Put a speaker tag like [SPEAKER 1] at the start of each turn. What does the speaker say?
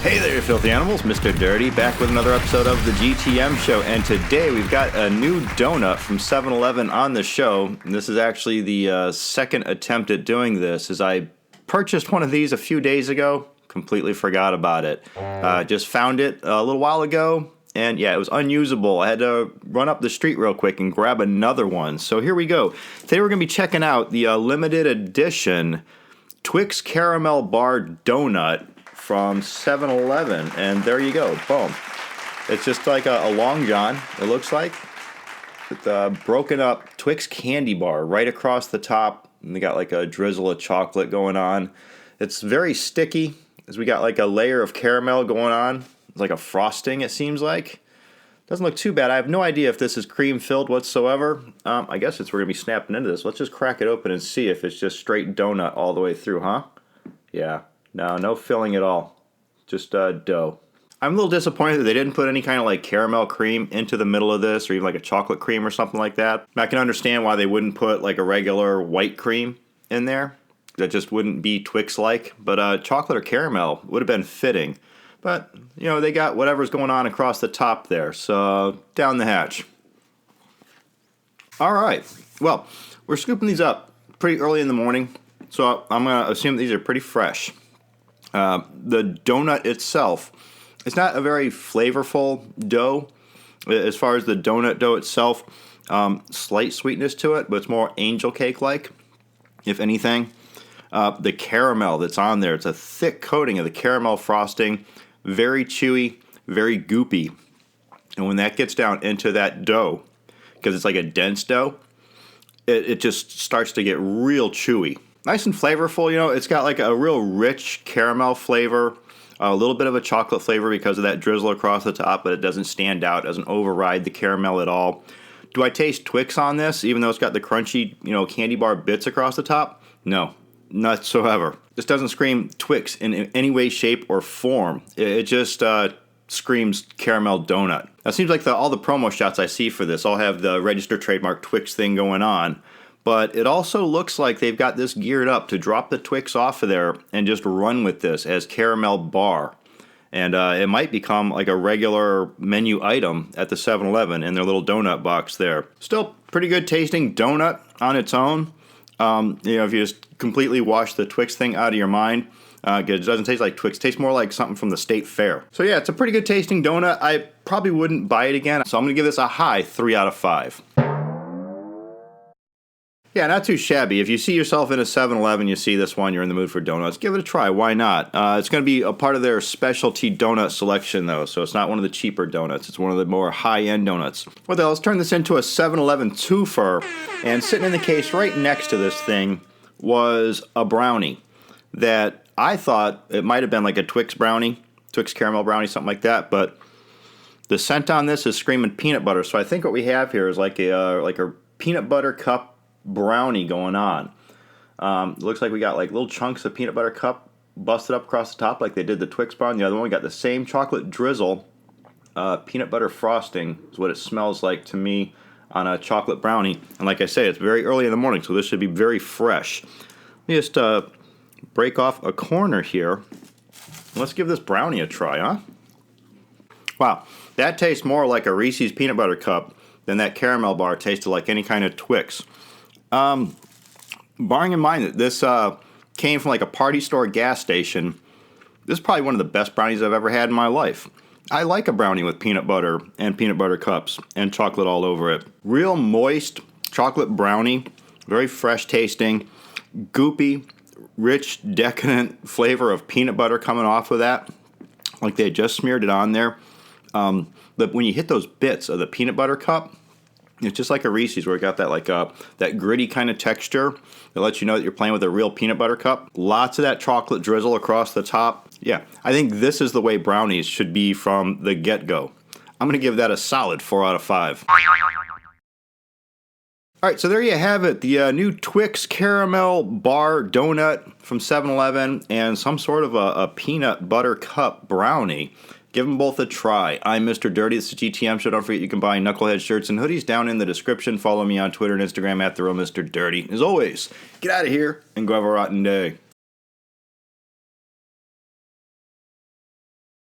[SPEAKER 1] Hey there, you filthy animals. Mr. Dirty back with another episode of the GTM show. And today we've got a new donut from 7-Eleven on the show. And this is actually the second attempt at doing this, as I purchased one of these a few days ago. Completely forgot about it. Just found it a little while ago. And yeah, it was unusable. I had to run up the street real quick and grab another one. So here we go. Today we're going to be checking out the limited edition Twix Caramel Bar Donut from 7-Eleven, and there you go, boom. It's just like a Long John, it looks like, with a broken up Twix candy bar right across the top, and they got like a drizzle of chocolate going on. It's very sticky, as we got like a layer of caramel going on. It's like a frosting, it seems like. Doesn't look too bad. I have no idea if this is cream filled whatsoever. I guess we're gonna be snapping into this. Let's just crack it open and see if it's just straight donut all the way through, huh? Yeah. No filling at all. Just dough. I'm a little disappointed that they didn't put any kind of like caramel cream into the middle of this, or even like a chocolate cream or something like that. I can understand why they wouldn't put like a regular white cream in there. That just wouldn't be Twix-like. But chocolate or caramel would have been fitting. But, you know, they got whatever's going on across the top there. So, down the hatch. All right. Well, we're scooping these up pretty early in the morning. So I'm going to assume these are pretty fresh. The donut itself, it's not a very flavorful dough. As far as the donut dough itself, slight sweetness to it, but it's more angel cake-like, if anything. The caramel that's on there, it's a thick coating of the caramel frosting, very chewy, very goopy. And when that gets down into that dough, because it's like a dense dough, it just starts to get real chewy. Nice and flavorful, you know, it's got like a real rich caramel flavor, a little bit of a chocolate flavor because of that drizzle across the top, but it doesn't stand out, doesn't override the caramel at all. Do I taste Twix on this, even though it's got the crunchy, you know, candy bar bits across the top? No, not whatsoever. This doesn't scream Twix in any way, shape, or form. It just screams caramel donut. Now, it seems like all the promo shots I see for this all have the registered trademark Twix thing going on. But it also looks like they've got this geared up to drop the Twix off of there and just run with this as caramel bar. And it might become like a regular menu item at the 7-Eleven in their little donut box there. Still pretty good tasting donut on its own. You know, if you just completely wash the Twix thing out of your mind, it doesn't taste like Twix. It tastes more like something from the state fair. So yeah, it's a pretty good tasting donut. I probably wouldn't buy it again. So I'm going to give this a high 3 out of 5. Yeah, not too shabby. If you see yourself in a 7-Eleven, you see this one, you're in the mood for donuts, give it a try. Why not? It's going to be a part of their specialty donut selection, though, so it's not one of the cheaper donuts. It's one of the more high-end donuts. Well, then, let's turn this into a 7-Eleven twofer, and sitting in the case right next to this thing was a brownie that I thought it might have been like a Twix brownie, Twix caramel brownie, something like that, but the scent on this is screaming peanut butter, so I think what we have here is like a peanut butter cup brownie going on. Looks like we got like little chunks of peanut butter cup busted up across the top like they did the Twix bar. And the other one, we got the same chocolate drizzle, peanut butter frosting is what it smells like to me on a chocolate brownie. And like I say, it's very early in the morning, so this should be very fresh. Let me just break off a corner here. Let's give this brownie a try, huh? Wow, that tastes more like a Reese's peanut butter cup than that caramel bar tasted like any kind of Twix. Barring in mind that this came from like a party store gas station, this is probably one of the best brownies I've ever had in my life. I like a brownie with peanut butter and peanut butter cups and chocolate all over it. Real moist chocolate brownie, very fresh tasting, goopy, rich, decadent flavor of peanut butter coming off of that, like they just smeared it on there. But when you hit those bits of the peanut butter cup, it's just like a Reese's where it got that like that gritty kind of texture that lets you know that you're playing with a real peanut butter cup. Lots of that chocolate drizzle across the top. Yeah, I think this is the way brownies should be from the get-go. I'm going to give that a solid 4 out of 5. All right, so there you have it. The new Twix Caramel Bar Donut from 7-Eleven and some sort of a peanut butter cup brownie. Give them both a try. I'm Mr. Dirty. This is GTM Show. Don't forget you can buy Knucklehead shirts and hoodies down in the description. Follow me on Twitter and Instagram at TheRealMrDirty. As always, get out of here and go have a rotten day.